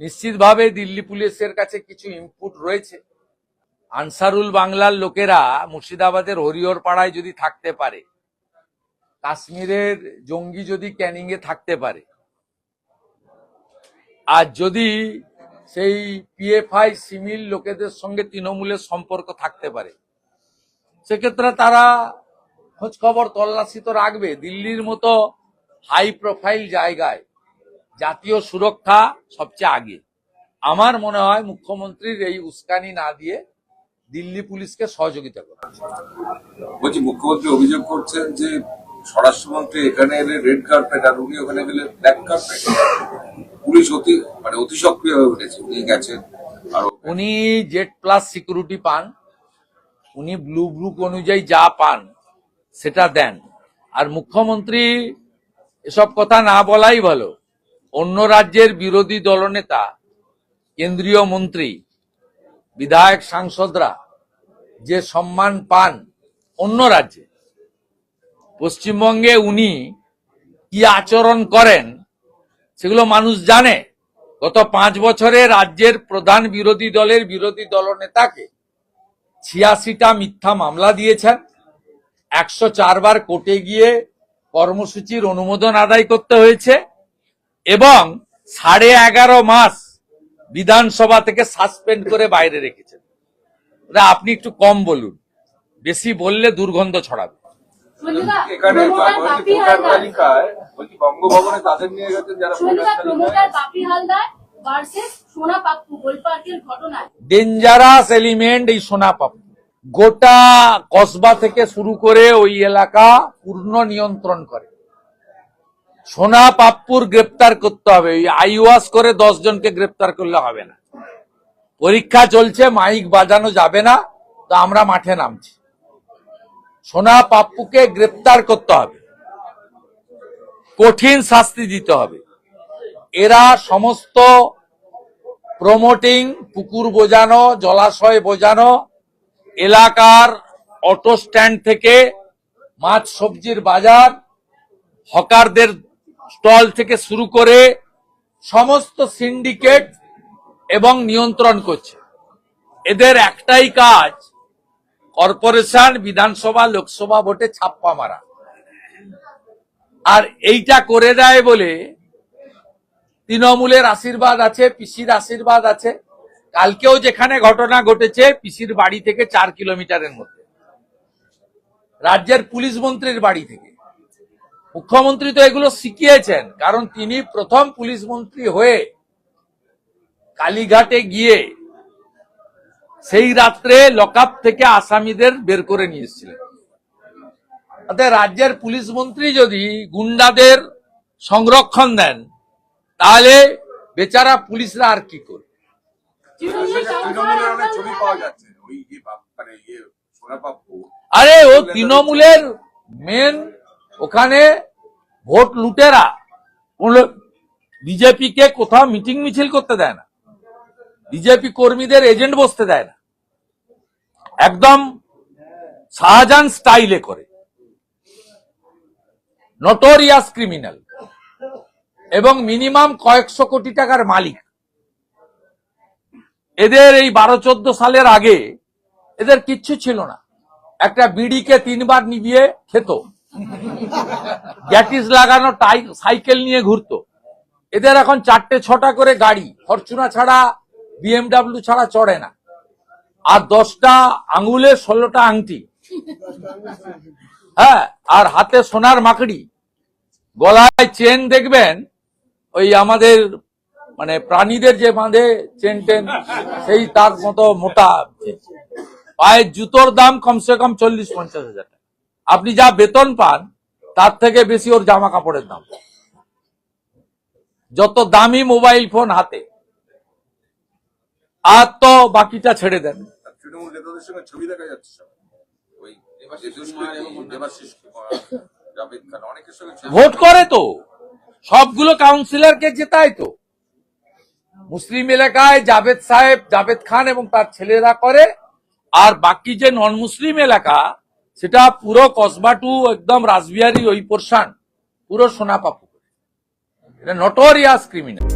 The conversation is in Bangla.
নিশ্চিতভাবে দিল্লি পুলিশের কাছে কিছু ইনপুট রয়েছে। আনসারুল বাংলার লোকেরা মুর্শিদাবাদের হরিহর পাড়ায় যদি থাকতে পারে, কাশ্মীরের জঙ্গি যদি ক্যানিং এ থাকতে পারে, আর যদি সেই পিএফআই সিমিল লোকেদের সঙ্গে তৃণমূলের সম্পর্ক থাকতে পারে, সেক্ষেত্রে তারা খোঁজ খবর তল্লাশি তো রাখবে। দিল্লির মতো হাই প্রোফাইল জায়গায় জাতীয় সুরক্ষা সবচেয়ে আগে। আমার মনে হয় মুখ্যমন্ত্রীর এই উস্কানি না দিয়ে দিল্লি পুলিশকে সহযোগিতা করে। বলছি, মুখ্যমন্ত্রী অভিযোগ করছেন যে স্বরাষ্ট্রমন্ত্রী এখানে এলে রেড কার্পেট আর উনি ওখানে গেলে ব্ল্যাক কার্পেট। পুলিশ অতি সক্রিয় হয়ে উঠেছে। উনি গেছেন, আর উনি জেড প্লাস সিকিউরিটি পান, উনি ব্লু বুক অনুযায়ী যা পান সেটা দেন। আর মুখ্যমন্ত্রী এসব কথা না বলাই ভালো। অন্য রাজ্যের বিরোধী দলনেতা, কেন্দ্রীয় মন্ত্রী, বিধায়ক, সাংসদরা যে সম্মান পান অন্য রাজ্যে, পশ্চিমবঙ্গে উনি কি আচরণ করেন সেগুলো মানুষ জানে। গত 5 বছরে রাজ্যের প্রধান বিরোধী দলের বিরোধী দলনেতাকে 86টা মিথ্যা মামলা দিয়েছেন, 104 বার কোর্টে গিয়ে কর্মসূচির অনুমোদন আদায় করতে হয়েছে, এবং 11.5 মাস বিধানসভা থেকে সাসপেন্ড করে বাইরে রেখেছেন। আপনি একটু কম বলুন, বেশি বললে দুর্গন্ধ ছড়াবে। এখানে ভোটার তালিকায় বঙ্গভবনে তাদের নিয়ে গেছেন যারা ডেঞ্জারাস এলিমেন্ট এই সোনা পাপ্পু। গোটা কসবা থেকে শুরু করে ওই এলাকা পূর্ণ নিয়ন্ত্রণ করে। সোনা পাপ্পুর গ্রেপ্তার করতে হবে। আইওয়াস করে 10 জনকে গ্রেপ্তার করলে হবে না। পরীক্ষা চলছে, মাইক বাজানো যাবে না, তো আমরা মাঠে নামছি। সোনা পাপ্পুকে গ্রেপ্তার করতে হবে, কঠিন শাস্তি দিতে হবে। এরা সমস্ত প্রমোটিং, পুকুর বোঝানো, জলাশয় বোঝানো, এলাকার অটো স্ট্যান্ড থেকে মাছ সবজির বাজার, হকারদের স্টল থেকে শুরু করে সমস্ত সিন্ডিকেট এবং নিয়ন্ত্রণ করছে। এদের একটাই কাজ, কর্পোরেশন, বিধানসভা, লোকসভা ভোটে ছাপ্পা মারা। আর এইটা করে দেয় বলে তৃণমূলের আশীর্বাদ আছে, পিসির আশীর্বাদ আছে। কালকেও যেখানে ঘটনা ঘটেছে পিসির বাড়ি থেকে 4 কিলোমিটারের মধ্যে, রাজ্যের পুলিশ মন্ত্রীর বাড়ি থেকে। মুখ্যমন্ত্রী তো এগুলো শিখিয়েছেন, কারণ তিনি প্রথম পুলিশ মন্ত্রী হয়ে কালীঘাটে গিয়ে সেই রাত্রে লকআপ থেকে আসামিদের বের করে নিয়ে এসেছিলেন। রাজ্যের পুলিশ মন্ত্রী যদি গুন্ডাদের সংরক্ষণ দেন, তাহলে বেচারা পুলিশরা আর কি করবে? আরে ও তৃণমূলের মেন, ওখানে ভোট লুটেরা। বিজেপি কে কোথাও মিটিং মিছিল করতে দেয় না, বিজেপি কর্মীদের এজেন্ট বসতে দেয় না, একদম শাহজাহান স্টাইলে করে। নটোরিয়াস ক্রিমিনাল, এবং মিনিমাম কয়েকশো কোটি টাকার মালিক। এদের এই 12-14 সালের আগে এদের কিচ্ছু ছিল না। একটা বিড়িকে 3 বার নিভিয়ে খেত, গ্যাটিস লাগানো সাইকেল নিয়ে ঘুরতো। এদের এখন 4টে-6টা করে গাড়ি, ফরচুনা ছাড়া, বিএমডাব্লিউ ছাড়া চড়ে না। আর 10টা আঙুলে 16টা আংটি, হ্যাঁ, আর হাতে সোনার মাকড়ি, গলায় চেন দেখবেন ওই আমাদের মানে প্রাণীদের যে বাঁধে চেন টেন, সেই তার মতো মোটা। পায়ের জুতোর দাম কমসে কম 40-50 হাজার টাকা। আপনি যা বেতন পান তার থেকে বেশি ওর জামা কাপড়ের দাম। যত দামি মোবাইল ফোন হাতে, আর তো বাকিটা ছেড়ে দেন। তৃণমূল নেতাদের সঙ্গে ছবি দেখা যাচ্ছে, ভোট করে তো সবগুলো কাউন্সিলরকে জেতায় তো। মুসলিম এলাকায় জাভেদ খান এবং তার ছেলেরা করে, আর বাকি যে নন মুসলিম এলাকা সেটা পুরো কসবা টু একদম রাসবিহারী ওই পোর্শন পুরো সোনা পাপ্পু। এটা নটোরিয়াস ক্রিমিনাল।